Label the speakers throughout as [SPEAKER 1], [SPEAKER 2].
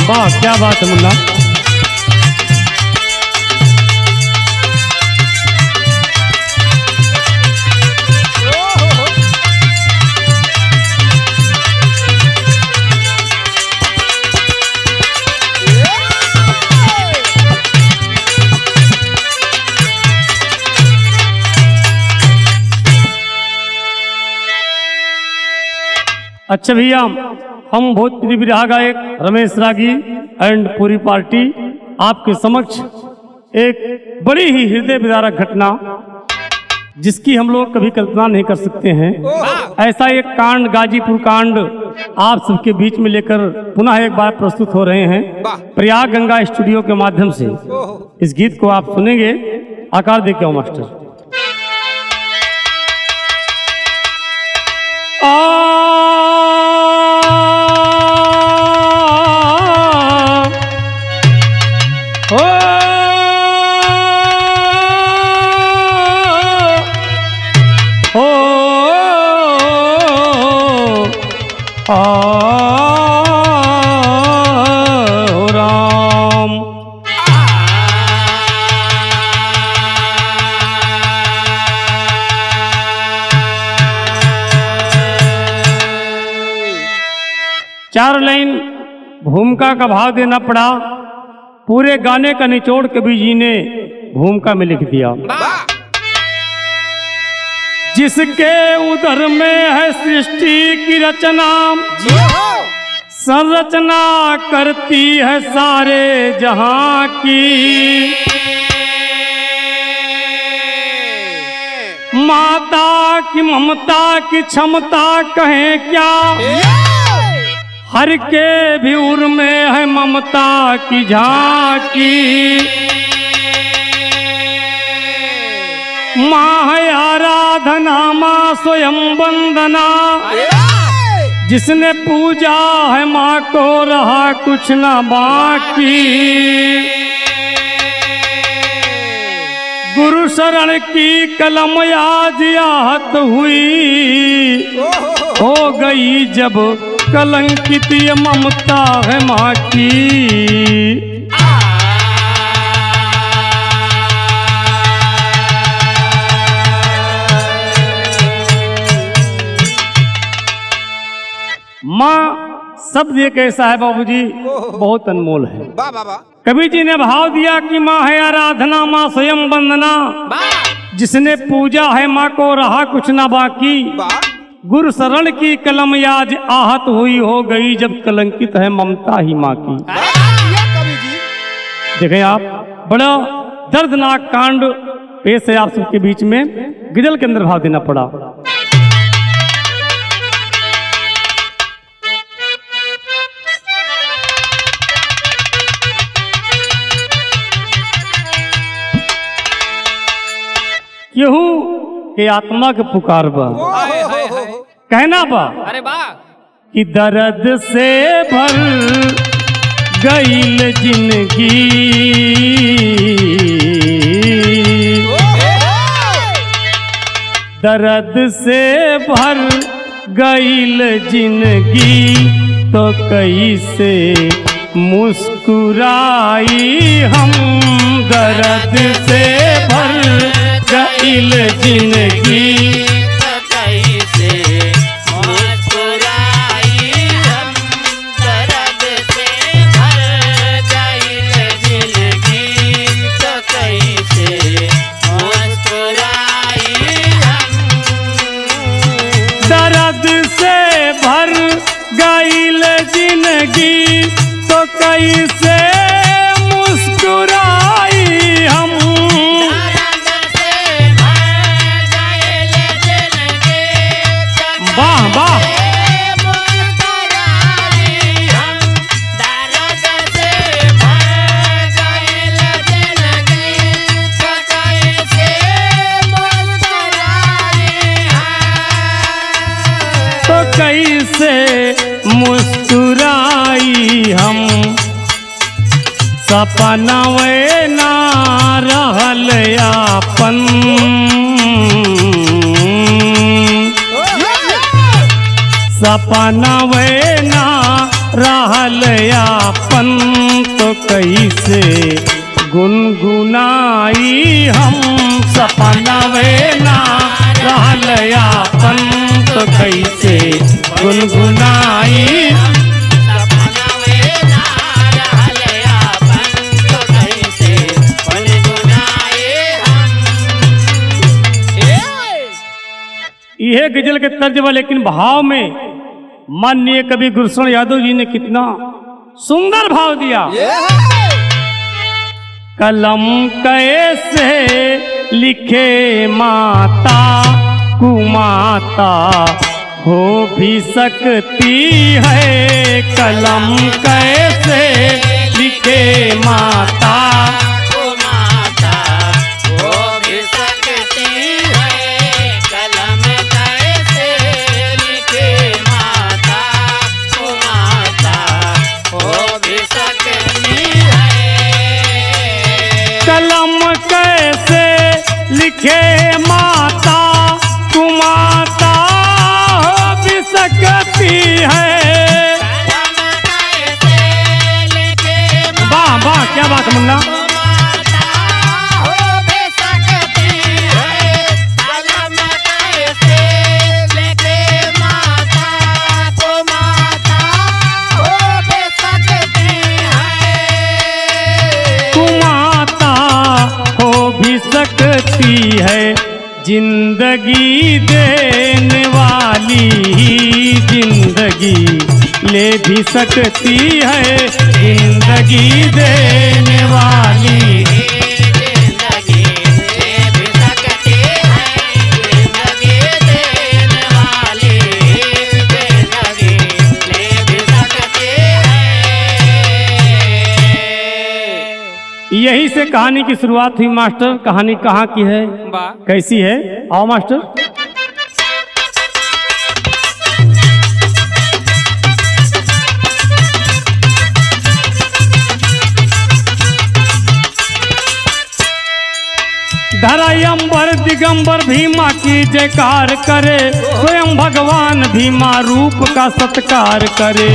[SPEAKER 1] वाह क्या बात है मुन्ना। अच्छा भैया, हम भोजपुरी बिरहा गायक रमेश रागी एंड पूरी पार्टी आपके समक्ष एक बड़ी ही हृदय विदारक घटना, जिसकी हम लोग कभी कल्पना नहीं कर सकते हैं, ऐसा एक कांड, गाजीपुर कांड आप सबके बीच में लेकर पुनः एक बार प्रस्तुत हो रहे हैं प्रयाग गंगा स्टूडियो के माध्यम से। इस गीत को आप सुनेंगे, आकार दे के मास्टर।
[SPEAKER 2] राम
[SPEAKER 1] चार लाइन भूमिका का भाव देना पड़ा। पूरे गाने का निचोड़ कवि जी ने भूमिका में लिख दिया। जिसके उदर में है सृष्टि की रचना, संरचना करती है सारे जहां की। माता की ममता की क्षमता कहें क्या, हर के भी उर में है ममता की झांकी। माँ है आराधना, माँ स्वयं वंदना, जिसने पूजा है माँ को रहा कुछ ना बाकी। गुरु शरण की कलम आज आहत हुई, हो गई जब कलंकित ये ममता है माँ की। माँ शब्द एक ऐसा है बाबूजी, बहुत अनमोल है। कवि जी ने भाव दिया कि माँ है आराधना, माँ स्वयं वंदना, जिसने पूजा है माँ को रहा कुछ ना बाकी। गुरु शरण की कलम आज आहत हुई, हो गई जब कलंकित है ममता ही माँ की। देखें आप, बड़ा दर्दनाक कांड पेश है आप सबके बीच में, गजल के अंदर भाव देना पड़ा। केहू के आत्मा के पुकार बा, कहना बा,
[SPEAKER 2] अरे बा
[SPEAKER 1] कि दर्द से भर गईल जिंदगी, दर्द से भर गईल जिंदगी, तो कैसे मुस्कुराई हम। दर्द से भर गईल जिंदगी,
[SPEAKER 2] तो कैसे मुस्कुराई हम। दर्द से भर गईल जिंदगी, तो कैसे मुस्कुराई हम।
[SPEAKER 1] दर्द से भर गईल जिंदगी, तो कैसे मुस्कुराई हम। वाह वाह, तो कैसे मुस्कुराई हम। सपना वे ना रहल आपन, सपना वे ना रहल यापन तो कैसे गुनगुनाई हम सपनवे ना रहल यापन तो कैसे गुनगुनाई
[SPEAKER 2] सपनवे ना रहल यापन तो कैसे गुनगुनाए हम।
[SPEAKER 1] यह गजल के तर्ज बा, लेकिन भाव में माननीय कवि गुलशन यादव जी ने कितना सुंदर भाव दिया। कलम कैसे लिखे माता कुमाता हो भी सकती है, कलम कैसे लिखे माता
[SPEAKER 2] माता हो भी सकती है, कलम कैसे लिखे माता माता हो भी सकती है।
[SPEAKER 1] कलम कैसे लिखे माता कुमाता हो भी सकती है। वाह वाह, क्या बात है मुन्ना। कुमाता हो भी सकती है, जिंदगी देने वाली जिंदगी ले भी सकती है, जिंदगी देने वाली
[SPEAKER 2] जिंदगी ले भी सकती है, जिंदगी देने वाली जिंदगी ले भी सकती है।
[SPEAKER 1] यही से कहानी की शुरुआत हुई मास्टर। कहानी कहाँ की है, कैसी है, आओ मास्टर। धराई अंबर दिगंबर भीमा की जयकार करे, स्वयं भगवान भीमा रूप का सत्कार करे।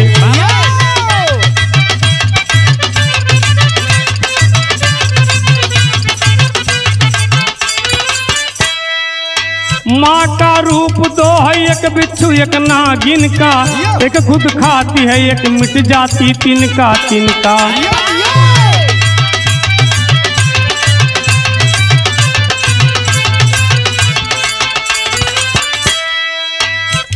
[SPEAKER 1] माँ का रूप दो है, एक बिच्छू एक नागिन का, एक खुद खाती है एक मिट जाती तिनका तिनका।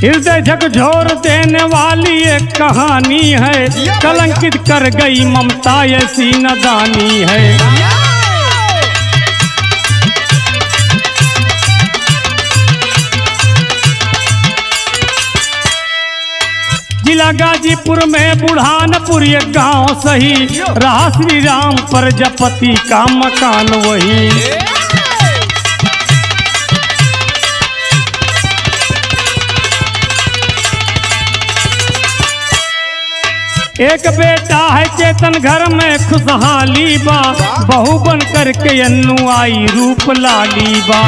[SPEAKER 1] हृदय झकझोर देने वाली एक कहानी है, कलंकित कर गई ममता ऐसी नदानी है। जिला गाजीपुर में बुढ़ानपुर एक गांव सही, रहा श्री राम प्रजापति का मकान वही। एक बेटा है चेतन घर में खुशहाली बा, बहू बन करके अन्नू आई रूप लाली बा।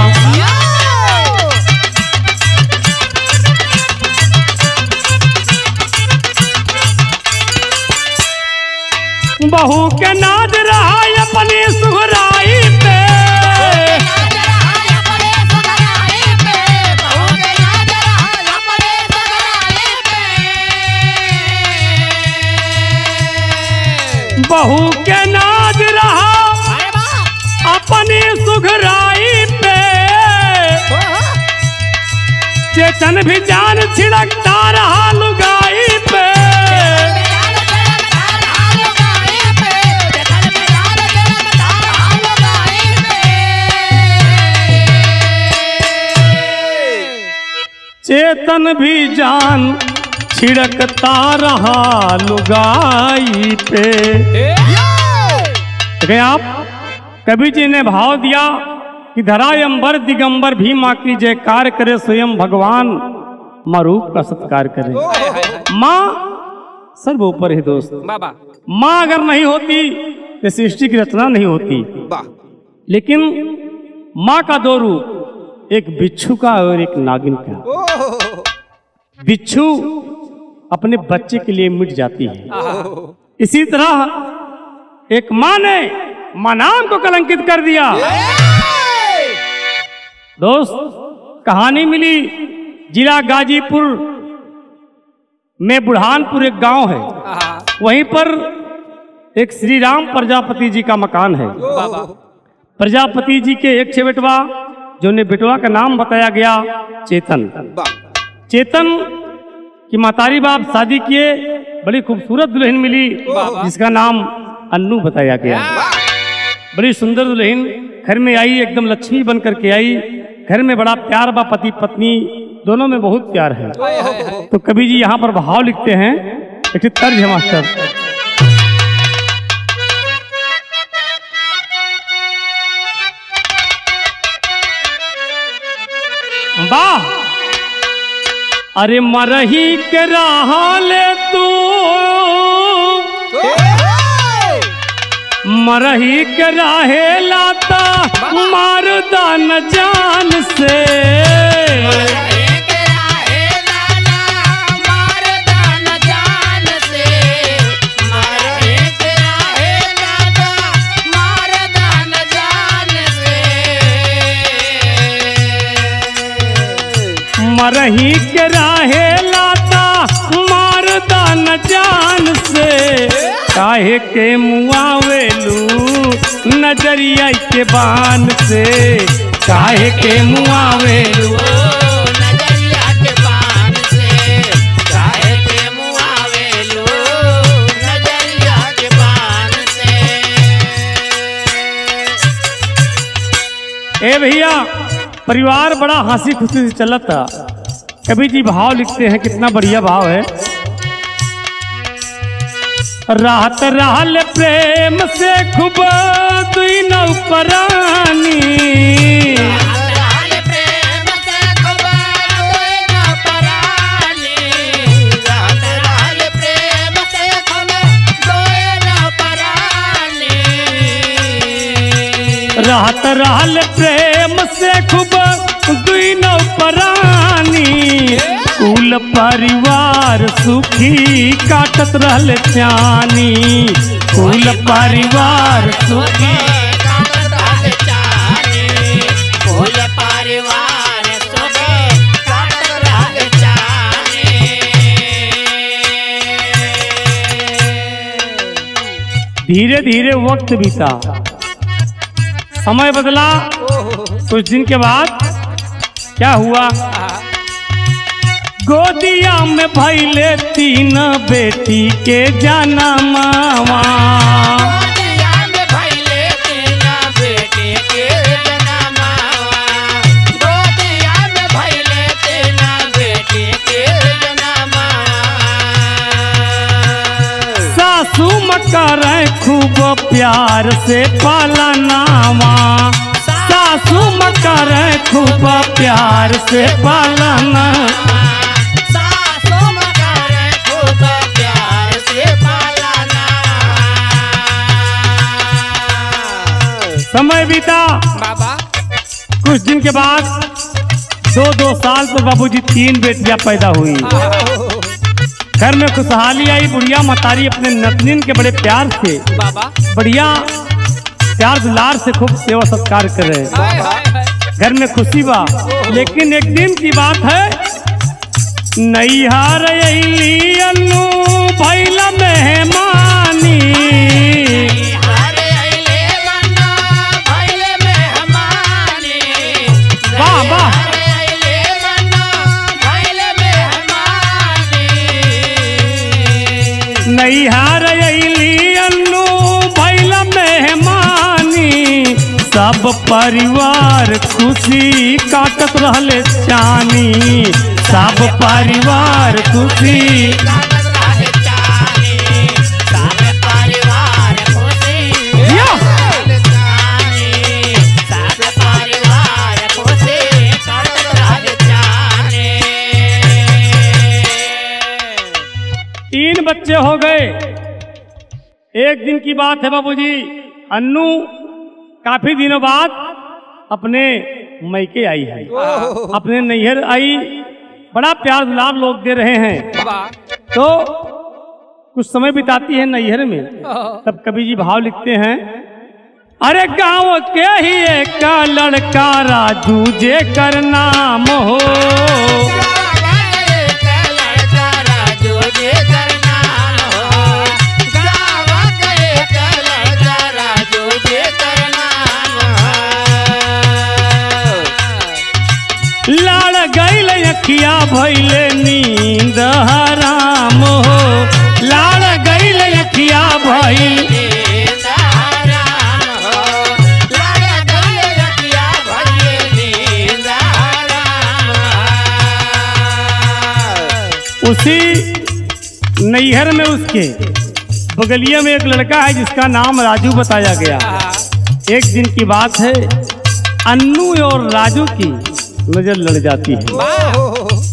[SPEAKER 1] बहू के नाज रहा अपनी सुहराई पे, बहू के नाज रहा अपनी सुघराई पे, चेतन भी जान छिड़कता रहा लुगाई पे। चेतन भी जान छिड़कता रहा लुगाई पे। देखें आप, कवि जी ने भाव दिया कि धराई अंबर दिगंबर भीमा की जयकार करे, स्वयं भगवान माँ रूप का सत्कार करे। माँ सर्व ऊपर है दोस्त। माँ अगर नहीं होती तो सृष्टि की रचना नहीं होती। लेकिन माँ का दो रूप, एक बिच्छू का और एक नागिन का। बिच्छू अपने बच्चे के लिए मिट जाती है। इसी तरह एक माँ ने माँ नाम को कलंकित कर दिया। दोस्त, कहानी मिली जिला गाजीपुर में बुढ़ानपुर एक गांव है, वहीं पर एक श्री राम प्रजापति जी का मकान है। प्रजापति जी के एक छे बेटवा, जो ने बेटवा का नाम बताया गया चेतन। चेतन की मातारी बाप शादी किए, बड़ी खूबसूरत दुल्हन मिली जिसका नाम अन्नू बताया गया। बड़ी सुंदर दुल्हन घर में आई, एकदम लक्ष्मी बन करके आई। घर में बड़ा प्यार बा, पति पत्नी दोनों में बहुत प्यार है। तो कवि जी यहाँ पर भाव लिखते हैं, एक तर्ज है मास्टर। वाह, अरे मरही के रहाले तू, मरही के राहे लाता मारदा न जान से। मरही के राहे लाता मारदा न जान से। काहे के मुआवेलू नजरिया के बान से। काहे के मुआवेलू
[SPEAKER 2] नजरिया के बान से। काहे के मुआवेलू नजरिया के बान से।
[SPEAKER 1] ए भैया, परिवार बड़ा हंसी खुशी से चलता। कवि जी भाव लिखते हैं, कितना बढ़िया भाव है। राहत रहल प्रेम से खूब दुई नौपरानी। राहत रहल प्रेम से खूब दुई नौपरानी। कुल परिवार सुखी काटत रहल चानी। कुल परिवार सुखी
[SPEAKER 2] काटत रहल चानी। कुल परिवार सुखी काटत रहल चानी।
[SPEAKER 1] धीरे धीरे वक्त बीता, समय बदला। कुछ दिन के बाद क्या हुआ, गोदिया में भइले 3 बेटी के जनमावा।
[SPEAKER 2] गोदिया में भइले 3 बेटी के जनमावा। गोदिया में भइले 3 बेटी के जनमावा।
[SPEAKER 1] सासू मकर खूब प्यार से पालनावा। सासू मकर खूब प्यार से पालना। समय बीता
[SPEAKER 2] बाबा।
[SPEAKER 1] कुछ दिन के बाद 2-2 साल पर बाबूजी 3 बेटियां पैदा हुई। घर में खुशहाली आई। बुढ़िया मतारी अपने नतनीन के बड़े प्यार से,
[SPEAKER 2] बाबा,
[SPEAKER 1] बढ़िया प्यार दुलार से खूब सेवा सत्कार कर रहे। घर में खुशी बा। लेकिन एक दिन की बात है, नैहर अइली अन्नू भइला मेहमानी। वाह वाह, नैहर अइली अन्नू भइला मेहमानी। सब परिवार खुशी काटत रहले चानी। सब परिवार खुशी
[SPEAKER 2] काटत रहले चानी। सब परिवार खुशी
[SPEAKER 1] या।
[SPEAKER 2] काटत चानी। सब परिवार खुशी काटत रहले चानी।
[SPEAKER 1] 3 बच्चे हो गए। एक दिन की बात है बाबूजी, अन्नू काफी दिनों बाद अपने मैके आई है, अपने नैहर आई। बड़ा प्यार दुलार लोग दे रहे हैं। तो कुछ समय बिताती है नैहर में। तब कवि जी भाव लिखते हैं, अरे गांव के ही एक लड़का राजू जे कर नाम हो, लाड़ गईल अखिया भैले नींद हराम हो, लाड़ गईल अखिया भैल उसी नैहर में उसके बगलिया में एक लड़का है जिसका नाम राजू बताया गया। एक दिन की बात है, अन्नू और राजू की नजर लड़ जाती है।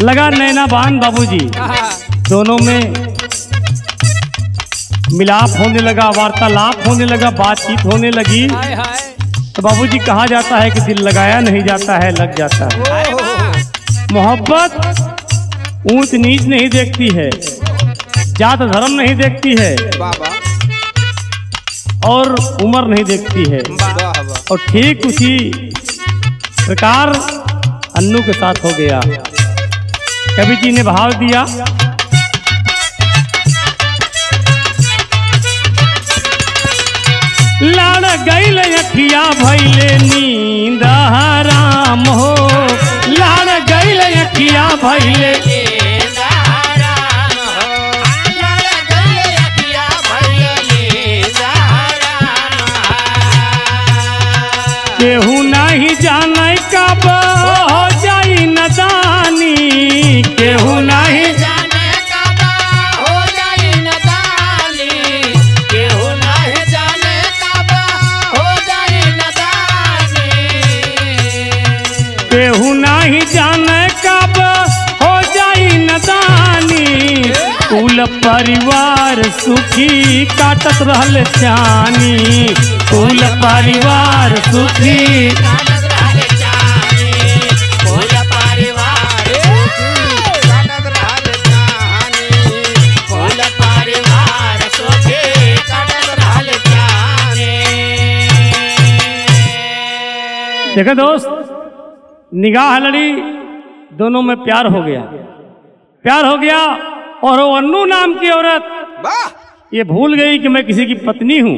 [SPEAKER 1] लगा नैनाबान बाबूजी, दोनों में मिलाप होने लगा, वार्तालाप होने लगा, बातचीत होने लगी। तो बाबूजी कहा जाता है कि दिल लगाया नहीं जाता है, लग जाता है। मोहब्बत ऊंच नीच नहीं देखती है, जात धर्म नहीं देखती है, और उम्र नहीं देखती है। और ठीक उसी प्रकार अन्नू के साथ हो गया। कवि जी ने भाव दिया, लाड़ गईल अखिया भैले नींद हराम हो, लाड़ गईल अखिया भैले केहू नहीं जाने कब हो जाई नदानी, केहू नहीं
[SPEAKER 2] जाने कब हो जाई नदानी, केहू नहीं जाने कब हो जाई नदानी,
[SPEAKER 1] केहू नहीं जाने कब हो जाई नदानी। कुल परिवार सुखी काटत रहल चानी, कुल परिवार सुखी
[SPEAKER 2] काटत रहल चानी, कुल परिवार सुखी काटत रहल चानी, कुल परिवार सुखी काटत रहल चानी।
[SPEAKER 1] देखो दोस्त, निगाह लड़ी, दोनों में प्यार हो गया, प्यार हो गया। और वो अन्नू नाम की औरत ये भूल गई कि मैं किसी की पत्नी हूँ,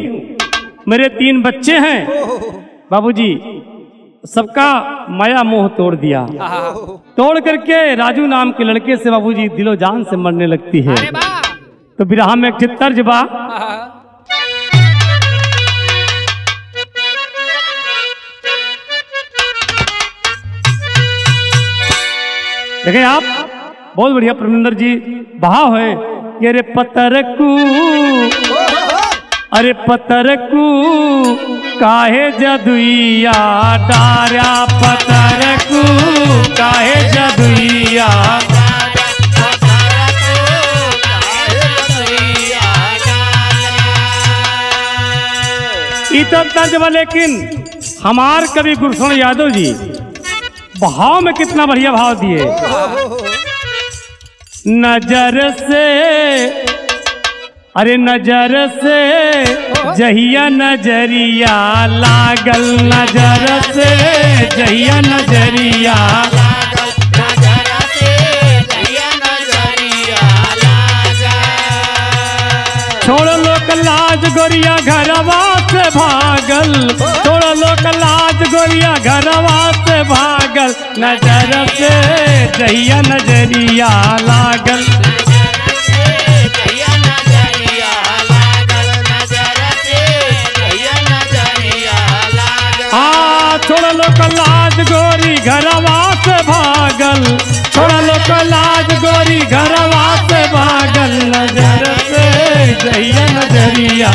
[SPEAKER 1] मेरे 3 बच्चे हैं। बाबूजी सबका माया मोह तोड़ दिया, तोड़ करके राजू नाम के लड़के से बाबूजी दिलो जान से मरने लगती है। तो बिरहा में एक तर्ज बा, देखें आप, बहुत बढ़िया परमिंदर जी भाव है कि अरे पतरकू, अरे पतरकू काहे जदुइया डारा, पतरकू काहे जदुइया। इतना तर्जमा, लेकिन हमार कवि गुरसोन यादव जी भाव में कितना बढ़िया भाव दिए। नजर से, अरे नजर से जहिया नजरिया लागल, नजर से जहिया नजरिया
[SPEAKER 2] लागल, नजर से जहिया नजरिया लागल।
[SPEAKER 1] छोड़ लोक लाज गोरिया घरवा से भागल, छोड़ लोक लाज गोरिया घरवा से भागल, नजर से जहिया नजरिया लागल। छोड़ लोक लाज गोरी घरवा से भागल, छोड़ लोक लाज गोरी घरवा से भागल, नजर से जहिया नजरिया।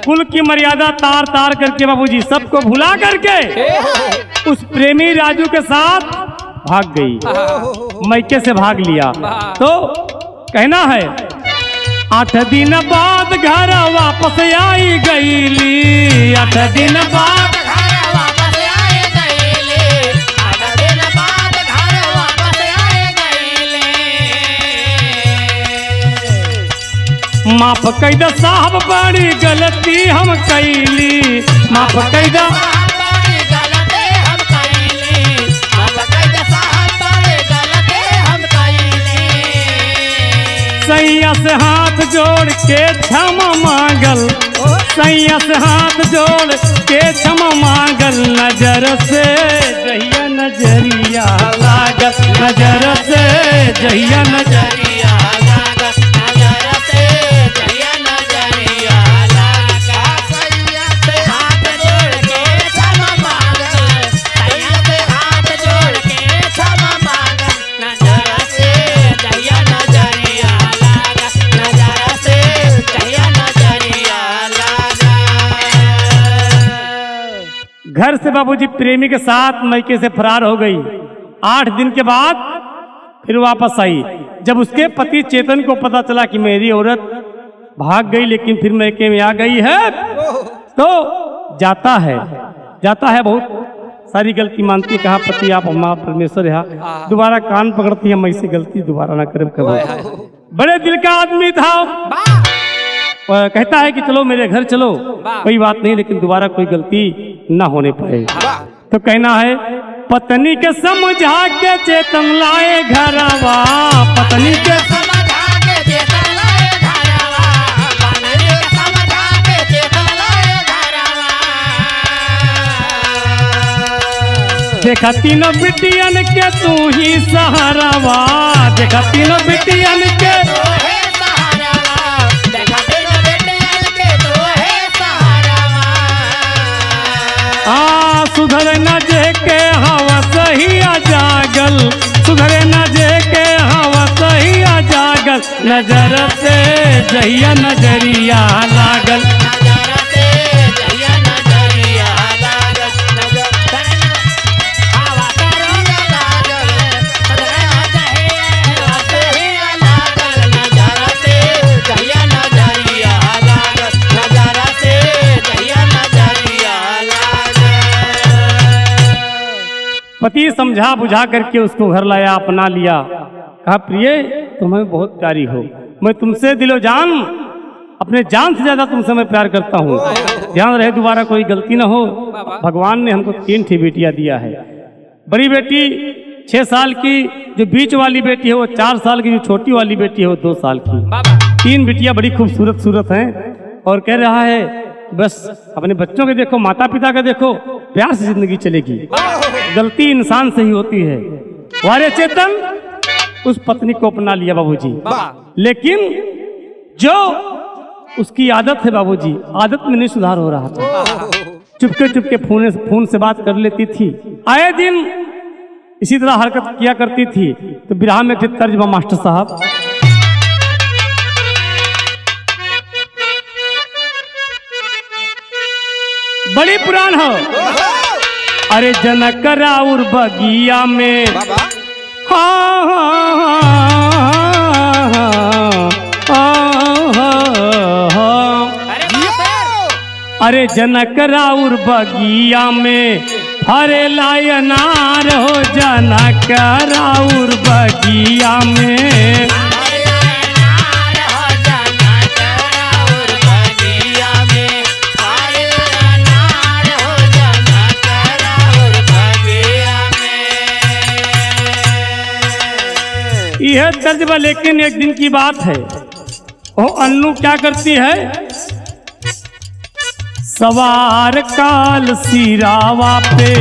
[SPEAKER 1] कुल की मर्यादा तार तार करके बाबूजी सबको भुला करके उस प्रेमी राजू के साथ भाग गई, मैके से भाग लिया। तो कहना है 8 दिन बाद घर वापस आई गईली, 8 दिन बाद
[SPEAKER 2] घर वापस आई गईली,
[SPEAKER 1] माफ कैदा साहब बड़ी गलती हम कैली, माफ कैदा सैया से हाथ जोड़ के क्षमा मांगल, सैया से हाथ जोड़ के क्षमा मांगल, नजर से जहिया नजरिया लागल, नजर से जहिया नजरिया
[SPEAKER 2] लागल, नजर से जहिया नजरिया लागल, सैया से हाथ जोड़ के क्षमा मांगल, सैया से हाथ जोड़ के क्षमा मांगल, नजर से जहिया नजरिया लागल, नजर से जहिया नजरिया लागल।
[SPEAKER 1] घर से बाबूजी प्रेमी के साथ मैके से फरार हो गई। 8 दिन के बाद फिर वापस आई। जब उसके पति चेतन को पता चला कि मेरी औरत भाग गई लेकिन फिर मैके में आ गई है, तो जाता है बहुत सारी गलती मानती है, कहा पति आप हमारा परमेश्वर है, दोबारा कान पकड़ती है, मैं ऐसी गलती दोबारा ना करे कभी। बड़े दिल का आदमी था, कहता है कि चलो मेरे घर चलो, कोई बात नहीं लेकिन दोबारा कोई गलती ना होने पाए। तो कहना है पत्नी के समझा के चेतन लाए घरवा, पत्नी के
[SPEAKER 2] समझा के चेतन लाए घरवा, पत्नी के समझा के चेतन लाए घरवा।
[SPEAKER 1] देखा तीनों बिटियन के तू ही सहारावा, देखा तीनों बिटियन के
[SPEAKER 2] तू है सहारावा, देखा तीनों बिटियन के तू है सहारावा।
[SPEAKER 1] सुधर न जे के हवा सही आ जागल, सुधर न जे के हवा सही आ जागल, नजर से जहिया नजरिया लागल,
[SPEAKER 2] नजर से जहिया नजरिया लागल, नजर से हवा तरंग लागल, सदरा जहिया सहिया लागल, नजर से जहिया नजरिया लागल, नजर से जहिया नजरिया लागल।
[SPEAKER 1] पति समझा बुझा करके उसको घर लाया, अपना लिया, कहा प्रिय तुम्हें बहुत प्यारी हो, मैं तुमसे दिलो जान, अपने जान से ज्यादा तुमसे मैं प्यार करता हूँ, ध्यान रहे दोबारा कोई गलती ना हो। भगवान ने हमको 3 ठे बेटियां दिया है, बड़ी बेटी 6 साल की, जो बीच वाली बेटी है वो 4 साल की, जो छोटी वाली बेटी है वो 2 साल की। 3 बेटियां बड़ी खूबसूरत हैं, और कह रहा है बस अपने बच्चों के देखो, माता पिता का देखो, प्यार से जिंदगी चलेगी, गलती इंसान से ही होती है। वारे चेतन उस पत्नी को अपना लिया बाबूजी, लेकिन जो उसकी आदत है बाबूजी, आदत में नहीं सुधार हो रहा था। चुपके फोन से बात कर लेती थी, आए दिन इसी तरह हरकत किया करती थी। तो बिरहा में एक तर्ज मास्टर साहब, बड़ी पुरान हो, अरे जनक राउर बगिया में, अरे जनक राउर बगिया में फरे लायनार हो, जनक राउर बगिया में, यह तर्जबा। लेकिन एक दिन की बात है, वो अन्नू क्या करती है, सवार काल सिरावा पे,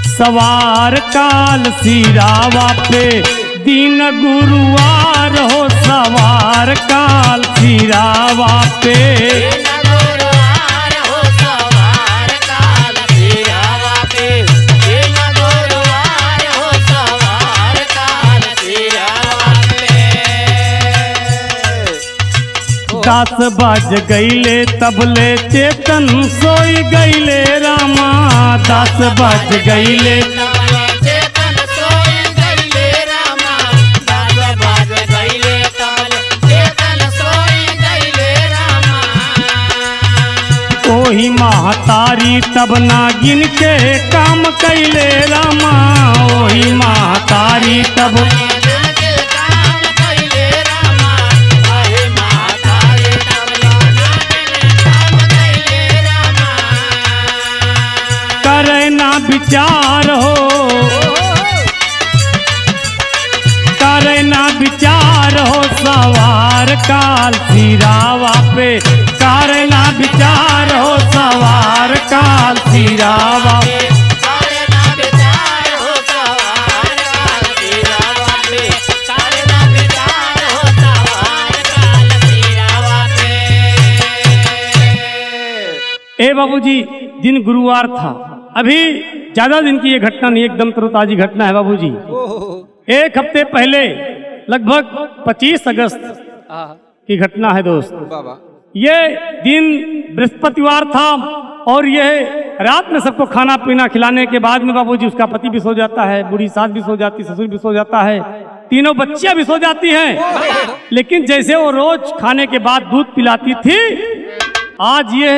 [SPEAKER 1] सवार काल सिरावा पे, दिन गुरुवार हो, सवार काल सिरावा पे, दास बज गईले तबले चेतन सोई गईले रामा, दास बज गईले
[SPEAKER 2] चेतन सोई गईले रामा, दास बज गईले तबले चेतन सोई गईले रामा।
[SPEAKER 1] ओही महतारी तब नागिन के काम कैले रामा, ओही महतारी तब विचार हो, करे ना विचार हो सवार काल सिरावा पे, करे ना विचार हो सवार काल सिरावा पे। ए बाबूजी, दिन गुरुवार था, अभी ज्यादा दिन की ये घटना नहीं, एकदम तरोताजी घटना है बाबूजी। एक हफ्ते पहले लगभग 25 अगस्त की घटना है दोस्त। ये दिन बृहस्पतिवार था और यह रात में सबको खाना पीना खिलाने के बाद में बाबूजी उसका पति भी सो जाता है, बूढ़ी सास भी सो जाती, ससुर भी सो जाता है, तीनों बच्चियां भी सो जाती हैं। लेकिन जैसे वो रोज खाने के बाद दूध पिलाती थी, आज ये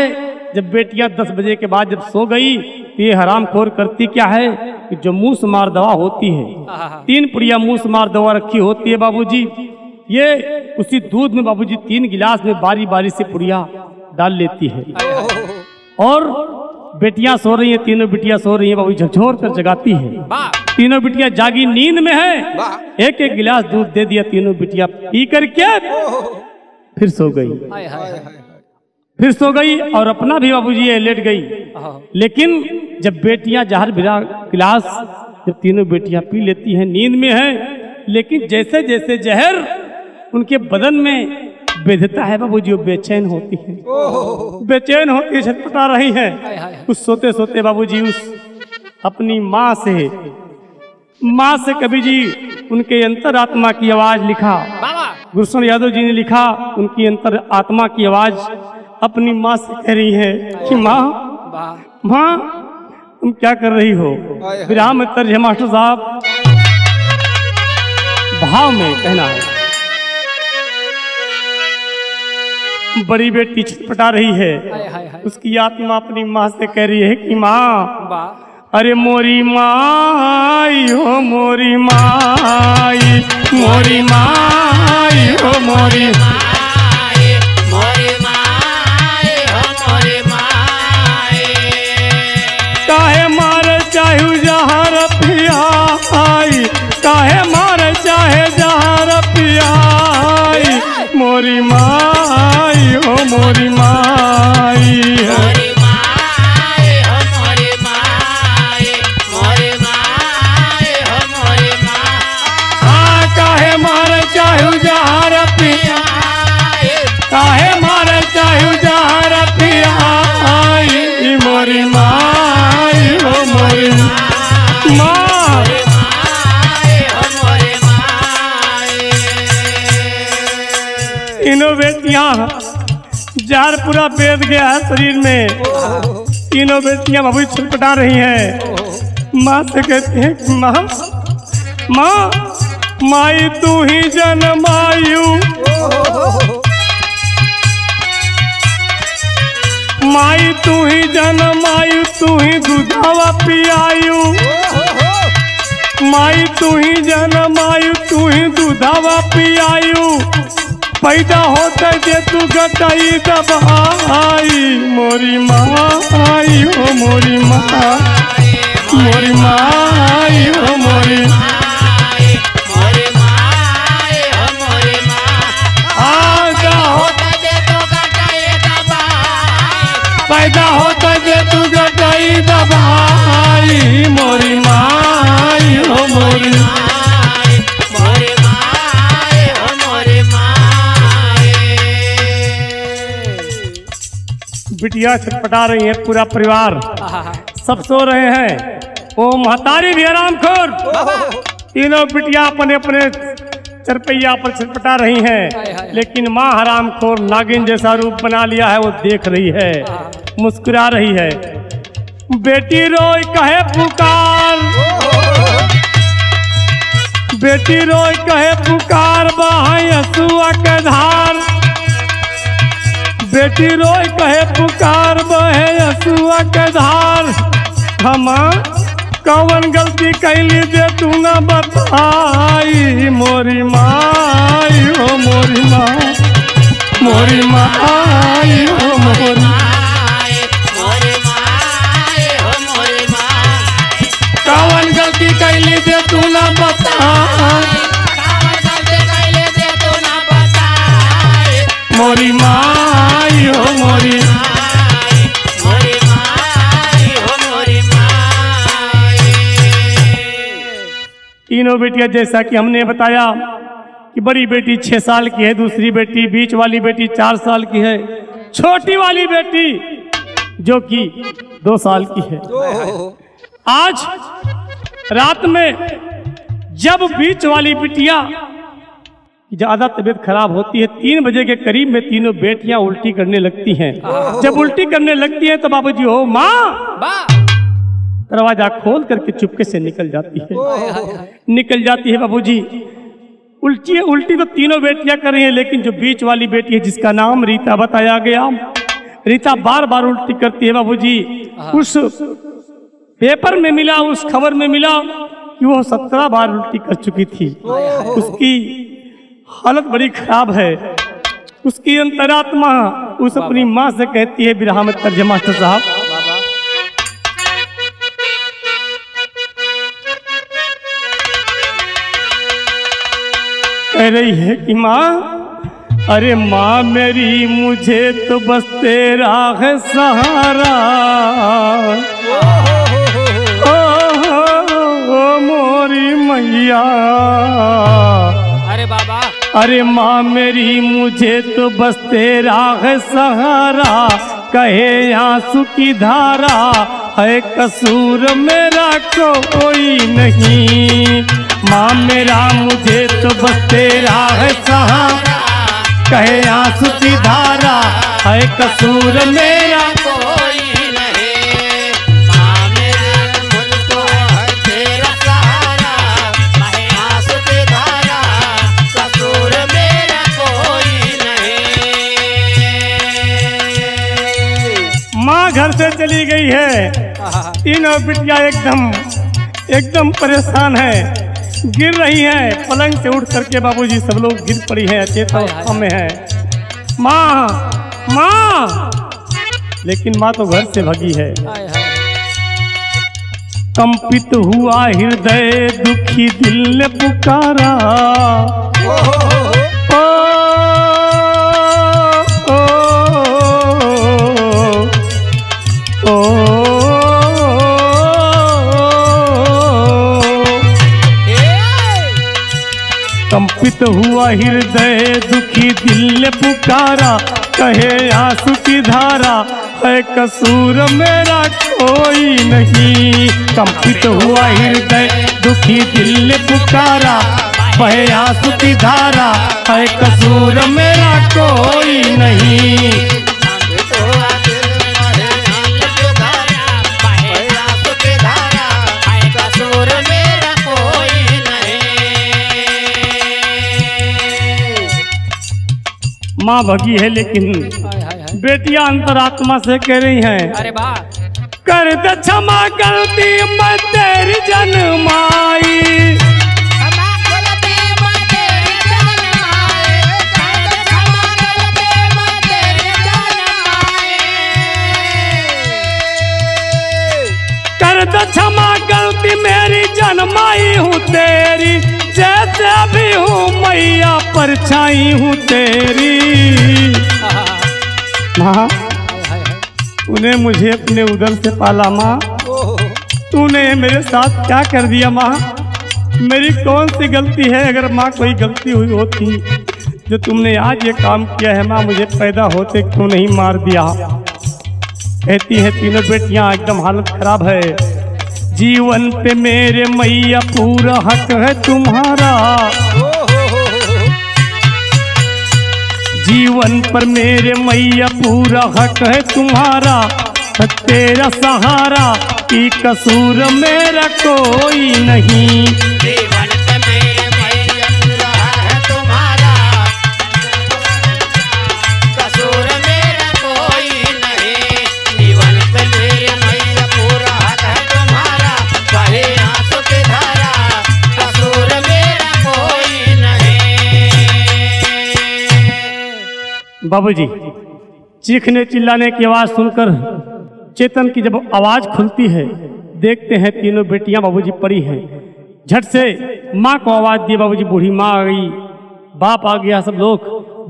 [SPEAKER 1] जब बेटियां 10 बजे के बाद जब सो गई तो ये हरामखोर करती क्या है कि जो मुंह से मार दवा होती है, 3 पुड़िया मुंह से मार दवा रखी होती है बाबूजी, ये उसी दूध में बाबूजी 3 गिलास में बारी बारी से पुड़िया डाल लेती है और बेटियां सो रही हैं, तीनों बिटियां सो रही हैं बाबूजी, झकझोर कर जगाती है। तीनों बिटियां जागी नींद में है, एक एक गिलास दूध दे दिया, तीनों बिटियां पी करके फिर सो गई और अपना भी बाबूजी ये लेट गई। लेकिन जब बेटियां जहर भरा गिलास जब तीनों बेटियां पी लेती हैं, नींद में है, लेकिन जैसे जैसे जहर उनके बदन में बेधता है बाबूजी, वो बेचैन होती है, छटपटा रही है। उस सोते सोते बाबूजी उस अपनी माँ से कवि जी उनके अंतर आत्मा की आवाज लिखा, गुरुशरण यादव जी ने लिखा, उनकी अंतर आत्मा की आवाज अपनी माँ से कह रही है कि माँ तुम क्या कर रही हो। विराम में तर्ज है मास्टर साहब, भाव में कहना है, बड़ी बेटी छटपटा रही है, उसकी आत्मा अपनी माँ से कह रही है कि माँ, अरे मोरी माई हो मोरी माई, मोरी माई हो मोरी काहे मारे चाहे जहर पियाई, काहे मारे चाहे जहर पियाई, मोरी माई हो मोरी माई, काहे मारे चाहे जहर पियाई, काहे मारे चाहे जहर पियाई, मोरी माई हो मोरी माँ। तीनों बेटियां जार पूरा बेद गया है शरीर में, तीनों बेटियां बाबू छटपटा रही हैं। माँ से कहती हैं कि माँ माई तू ही जन्मायु, माई तू ही जन्मायु, तू ही दूधावा पियायु, माई तू ही जन्मायु, तू ही दूधावा पियायु, पैदा होते जे तू गटाई दबाई, मोरी माई हो मोरी माँ, मोरी माई हो मोरी पैदा होता जे तू गटाई दबाई, मोरी माई हो मोरी बिटिया छटपटा रही है, पूरा परिवार सब सो रहे हैं, वो महतारी भी हरामखोर, तीनों बिटिया अपने अपने चरपैया पर छटपटा रही हैं, लेकिन माँ हरामखोर नागिन जैसा रूप बना लिया है, वो देख रही है, मुस्कुरा रही है। बेटी रोई कहे पुकार, बेटी रोई कहे पुकार, बहाई हसुआ के धार, बेटी रोई कहे पुकार, बहे हसुआ के धार, हम कौन गलती कैली दे तू न बताई, मोरी माई हो मोरी माँ, मोरी माई हो मोरी मोरी
[SPEAKER 2] मोरी माई हो मोरी माई।
[SPEAKER 1] तीनों बेटियां जैसा कि हमने बताया कि बड़ी बेटी 6 साल की है, दूसरी बेटी, बीच वाली बेटी 4 साल की है, छोटी वाली बेटी जो कि 2 साल की है। आज रात में जब बीच वाली बिटिया की ज्यादा तबीयत खराब होती है, 3 बजे के करीब में तीनों बेटियां उल्टी करने लगती हैं। जब उल्टी करने लगती हैं तो बाबूजी हो माँ दरवाजा खोल करके चुपके से निकल जाती है बाबूजी। उल्टी तो तीनों बेटियां कर रही हैं, लेकिन जो बीच वाली बेटी है जिसका नाम रीता बताया गया, रीता बार बार उल्टी करती है बाबूजी। उस पेपर में मिला, उस खबर में मिला कि वो 17 बार उल्टी कर चुकी थी। उसकी हालत बड़ी खराब है। उसकी अंतरात्मा उस अपनी माँ से कहती है, बिरहा में तर्जमा मास्टर साहब, कह रही है कि माँ, अरे माँ मेरी मुझे तो बस तेरा है सहारा, ओ मोरी मैया।
[SPEAKER 2] अरे बाबा,
[SPEAKER 1] अरे माँ मेरी मुझे तो बस तेरा है सहारा, कहे आंसू की धारा है कसूर मेरा कोई नहीं। माँ मेरा मुझे तो बस तेरा है सहारा, कहे आंसू की धारा है कसूर मेरा
[SPEAKER 2] कोई नहीं। माँ मेरे मुझको है तेरा सहारा, कहे आंसू की धारा कसूर मेरा कोई नहीं।
[SPEAKER 1] माँ घर से चली गई है। तीनों बिटिया एकदम परेशान है, गिर रही है। पलंग से उठ करके बाबूजी सब लोग गिर पड़ी है, अचेत अवस्था में है। माँ, लेकिन माँ तो घर से भगी है। कंपित हुआ हृदय, दुखी दिल ने पुकारा, कंपित हुआ हृदय, दुखी दिल ने पुकारा, कहे आंसू की धारा है कसूर मेरा कोई नहीं। कंपित हुआ हृदय, दुखी दिल ने पुकारा, कहे आंसू की धारा है कसूर मेरा कोई नहीं। माँ भगी है, लेकिन बेटियां अंतरात्मा से कह रही हैं,
[SPEAKER 2] अरे वाह,
[SPEAKER 1] कर दे क्षमा गलती मैं तेरी जन्माई, कर दे क्षमा गलती मेरी जन्माई हूँ तेरी, जैसे भी हूँ मैया परछाई हूँ तेरी। माँ तूने मुझे अपने उदर से पाला, माँ तूने मेरे साथ क्या कर दिया माँ, मेरी कौन सी गलती है? अगर माँ कोई गलती हुई होती जो तुमने आज ये काम किया है माँ, मुझे पैदा होते क्यों नहीं मार दिया। कहती है तीनों बेटियां, एकदम हालत खराब है। जीवन पे मेरे मैया पूरा हक है तुम्हारा, जीवन पर मेरे मैया पूरा हक है तुम्हारा, तेरा सहारा की कसूर मेरा कोई नहीं।
[SPEAKER 2] जीवन पे मेरे मैया पूरा है तुम्हारा, कसूर मेरा कोई नहीं। जीवन पे मेरे मैया पूरा है तुम्हारा, कहे आंसू की धारा कसूर मेरा कोई नहीं।
[SPEAKER 1] बाबूजी चीखने चिल्लाने की आवाज सुनकर चेतन की जब आवाज खुलती है, देखते हैं तीनों बेटियां बाबूजी पड़ी हैं। झट से माँ को आवाज दी, बाबूजी बूढ़ी माँ आ गई, बाप आ गया, सब लोग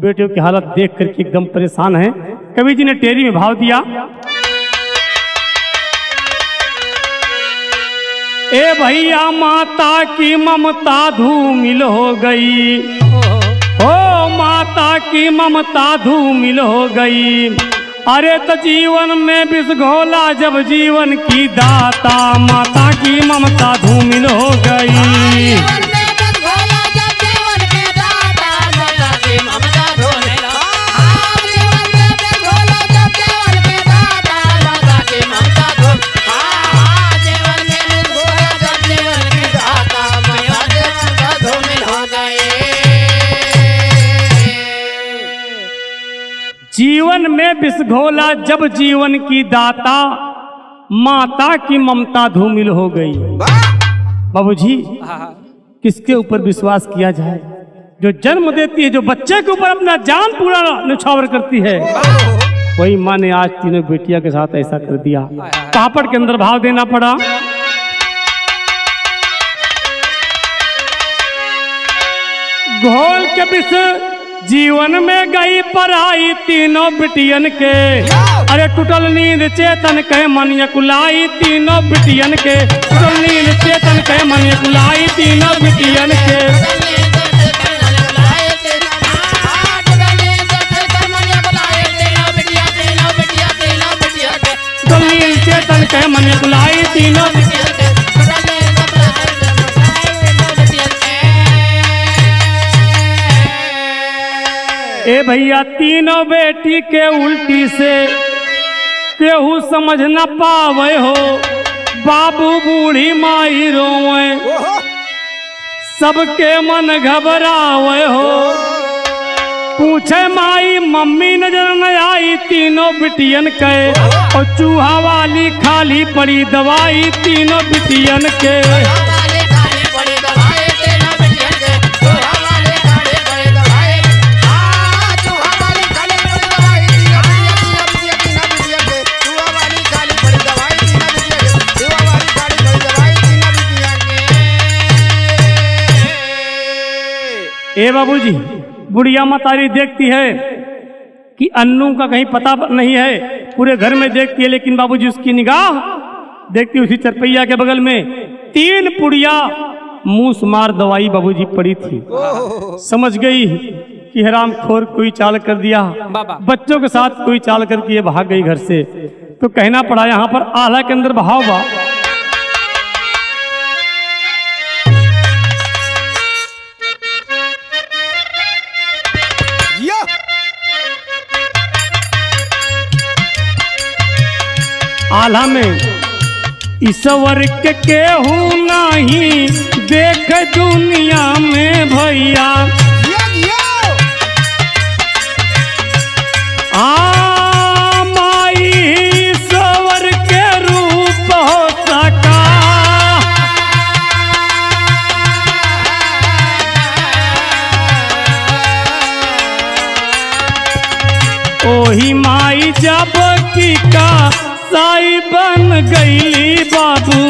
[SPEAKER 1] बेटियों की हालत देख करके एकदम परेशान हैं। कवि जी ने टेरी में भाव दिया, ए भैया माता की ममता धूमिल हो गई, ओ माता की ममता धूमिल हो गई। अरे तो जीवन में विष घोला जब जीवन की दाता, माता की ममता धूमिल हो गई। जीवन में विष घोला जब जीवन की दाता, माता की ममता धूमिल हो गई। बाबूजी, किसके ऊपर विश्वास किया जाए? जो जन्म देती है, जो बच्चे के ऊपर अपना जान पूरा न्यौछावर करती है, वही माँ ने आज तीनों बेटिया के साथ ऐसा कर दिया। पापड़ के अंदर भाव देना पड़ा। घोल के विष जीवन में गई पराई तीनों बिटियन के। अरे टूटल नींद चेतन के मन यकुलाई तीनों बिटियन के। टूटल नींद चेतन के मन यकुलाई तीनों बिटियन के। टूटल नींद चेतन के मन यकुलाई तीनों बिटियन के। ए भैया तीनों बेटी के उल्टी से केहू समझ न पावे हो, बाबू बूढ़ी माई रोवे, सबके मन घबरावे हो। पूछे माई मम्मी नजर न आई तीनों बिटियन के, और चूहा वाली खाली पड़ी दवाई तीनों बिटियन के। ए बाबूजी, बुढ़िया मतारी देखती है कि अन्नू का कहीं पता नहीं है, पूरे घर में देखती है, लेकिन बाबूजी उसकी निगाह देखती उसी चरपैया के बगल में 3 पुड़िया मूस मार दवाई बाबूजी पड़ी थी। समझ गई कि हराम खोर कोई चाल कर दिया, बच्चों के साथ कोई चाल करके ये भाग गई घर से। तो कहना पड़ा यहाँ पर आला के अंदर भाव बा। आला में ईश्वर के केहू नहीं देख दुनिया में भैया, माई ईश्वर के रूप हो सका। ओही माई जब की का साई बन गई बाबू,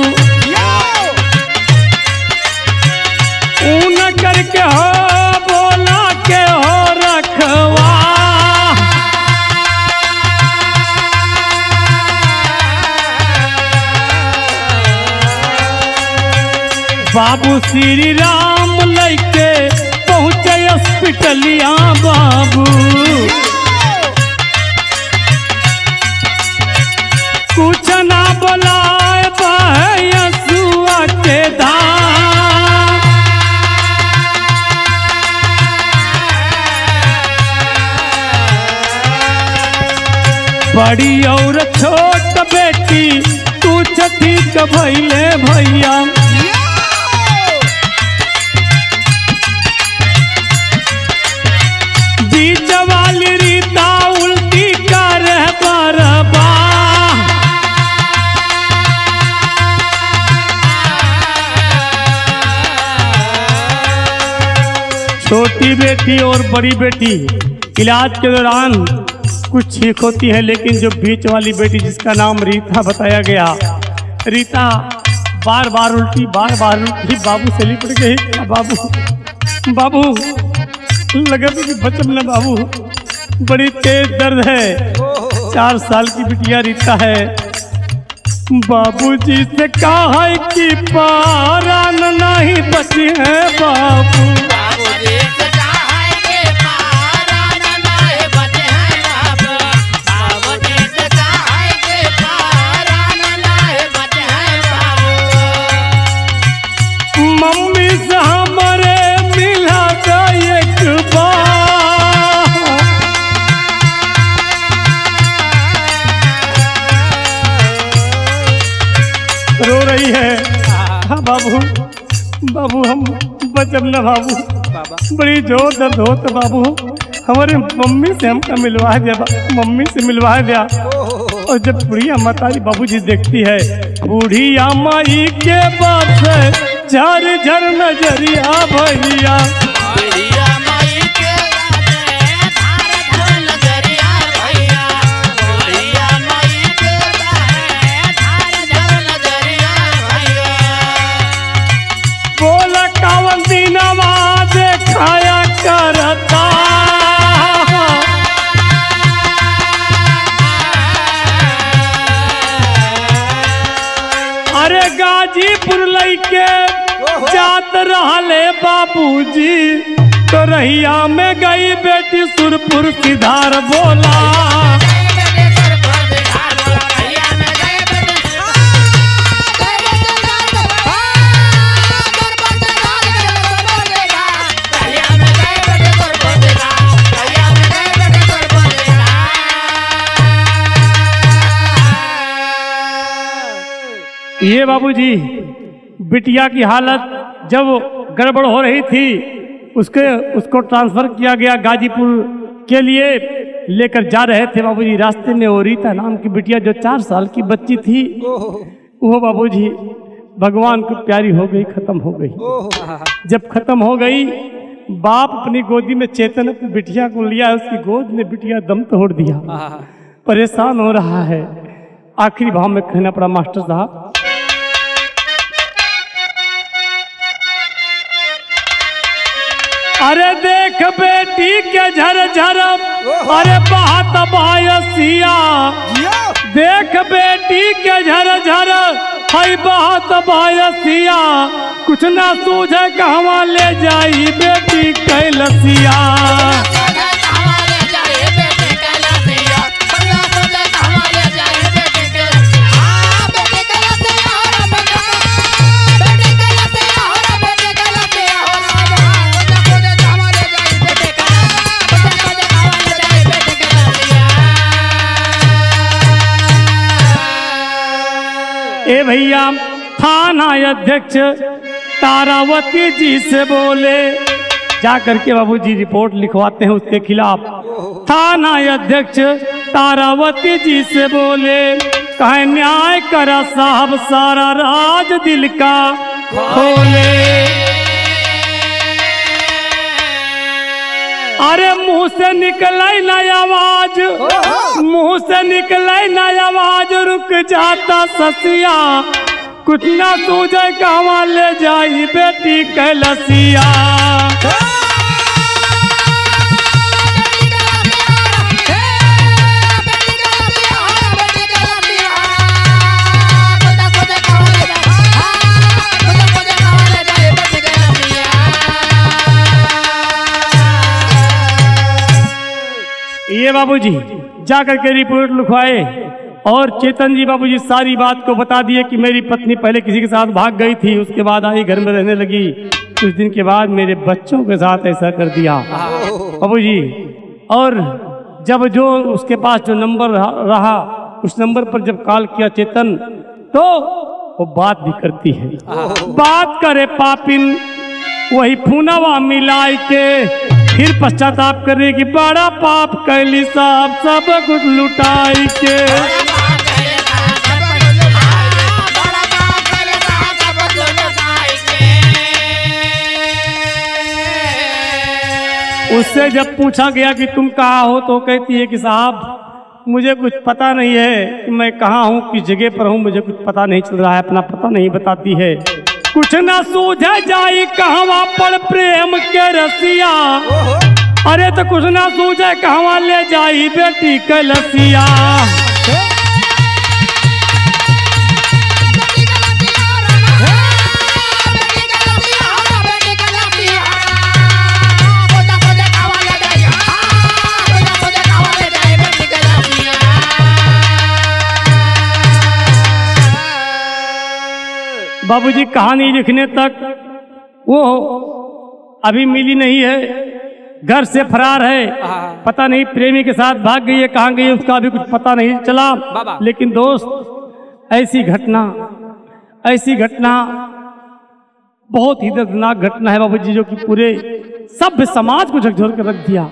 [SPEAKER 1] ऊन करके हो बोला के हो रखवा। बाबू श्री राम लेके पहुँचे हॉस्पिटलिया बाबू, कुछ ना बोलाए यसुआ के दाम। बड़ी और छोट बेटी कुछ ठीक भैले भैया, बीच वाली रीता उल्टी कर बरबा। छोटी बेटी और बड़ी बेटी इलाज के दौरान कुछ ठीक होती है, लेकिन जो बीच वाली बेटी जिसका नाम रीता बताया गया, रीता बार बार उल्टी बाबू से लिपट गई। बाबू बाबू लगा कि बचम न बाबू, बड़ी तेज दर्द है। 4 साल की बिटिया रीता है। बाबूजी से कहा है कि पारान नहीं बची है बाबू।
[SPEAKER 2] बाबूजी से कहा है कि पारान नहीं बचे हैं बाबू। बाबूजी से कहा है कि पारान नहीं बचे हैं बाबू।
[SPEAKER 1] मम्मी से हमारे मिला दो एक बार। रो रही है। हाँ बाबू, बाबू हम बचब न बाबू, बड़ी जोर दर्द होता बाबू। हमारे मम्मी से हमका मिलवा दिया, मम्मी से मिलवा दिया। और जब बुढ़िया माताजी बाबूजी देखती है, बुढ़िया माई के बात से झर झर नजरिया भैया।
[SPEAKER 2] बुढ़िया माई के बातें धार धार नजरिया भैया। बुढ़िया माई के बातें धार धार नजरिया भैया।
[SPEAKER 1] बोल कावन दीनवा देखाया करता। अरे गाजीपुर लइके जात रहले बाबूजी, तो रहिया में गई बेटी सुरपुर सिधार बोला। ये बाबूजी बिटिया की हालत जब गड़बड़ हो रही थी, उसको ट्रांसफर किया गया गाजीपुर के लिए। लेकर जा रहे थे बाबूजी, रास्ते में वो रीता नाम की बिटिया जो 4 साल की बच्ची थी, वो बाबूजी भगवान को प्यारी हो गई, खत्म हो गई। जब खत्म हो गई, बाप अपनी गोदी में चेतन अपनी बिटिया को लिया, उसकी गोद में बिटिया दम तोड़ दिया। परेशान हो रहा है। आखिरी भाव में कहना पड़ा मास्टर साहब, अरे देख बेटी के झर झर अरे बहत बायसिया। देख बेटी के झर झर हई बहत बायसिया। कुछ ना सूझे कहवा ले जाई बेटी कैलसिया। ए भैया, थाना अध्यक्ष तारावती जी से बोले, जा करके बाबूजी रिपोर्ट लिखवाते हैं उसके खिलाफ। थाना अध्यक्ष तारावती जी से बोले, कहे न्याय करा साहब, सारा राज दिल का खोले। अरे मुंह से निकले ना आवाज, मुंह से निकले ना आवाज, रुक जाता ससिया। कुछ ना सूझे कहवा ले जाई बेटी कैलसिया। ये बाबूजी जा करके रिपोर्ट लिखवाए और चेतन जी बाबूजी सारी बात को बता दिए कि मेरी पत्नी पहले किसी के साथ भाग गई थी, उसके बाद आई घर में रहने लगी, कुछ दिन के बाद मेरे बच्चों के साथ ऐसा कर दिया बाबूजी। और जब जो उसके पास जो नंबर रहा, उस नंबर पर जब कॉल किया चेतन, तो वो बात भी करती है। बात करे पापिन वही फूनवा मिलाई के, फिर पश्चाताप करे कि बड़ा पाप कैली साहब, सब कुछ लुटाई के। उससे जब पूछा गया कि तुम कहाँ हो, तो कहती है कि साहब मुझे कुछ पता नहीं है कि मैं कहाँ हूँ, किस जगह पर हूँ, मुझे कुछ पता नहीं चल रहा है, अपना पता नहीं बताती है। कुछ न सूझे जाई कहवा पर प्रेम के रसिया। अरे तो कुछ ना सूझे कहवा ले जाई बेटी कलसिया। बाबूजी कहानी लिखने तक वो अभी मिली नहीं है, घर से फरार है, पता नहीं प्रेमी के साथ भाग गई है, कहाँ गई है उसका अभी कुछ पता नहीं चला। लेकिन दोस्त ऐसी घटना बहुत ही दर्दनाक घटना है बाबूजी, जो कि पूरे सभ्य समाज को झकझोर कर रख दिया।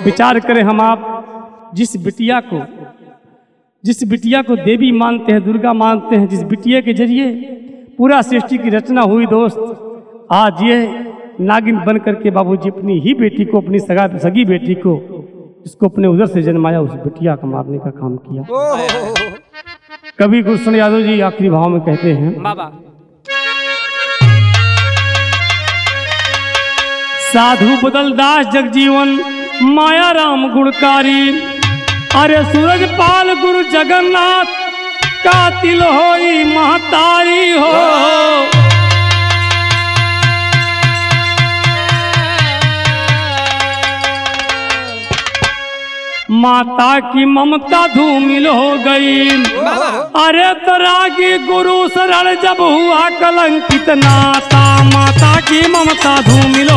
[SPEAKER 1] विचार करें हम आप, जिस बिटिया को देवी मानते हैं, दुर्गा मानते हैं, जिस बिटिया के जरिए पूरा सृष्टि की रचना हुई दोस्त, आज ये नागिन बन करके बाबूजी अपनी ही बेटी को, अपनी सगी बेटी को, जिसको अपने उधर से जन्माया, उस बिटिया को मारने का काम किया। कवि गुलशन यादव जी आखिरी भाव में कहते हैं, साधु बदलदास जगजीवन माया राम गुणकारी, अरे सूरज पाल गुरु जगन्नाथ कातिल होई महतारी हो। माता की ममता धूमिल हो गई, अरे तरागी गुरु शरण जब हुआ कलंकित नाता, माता की ममता धूमिल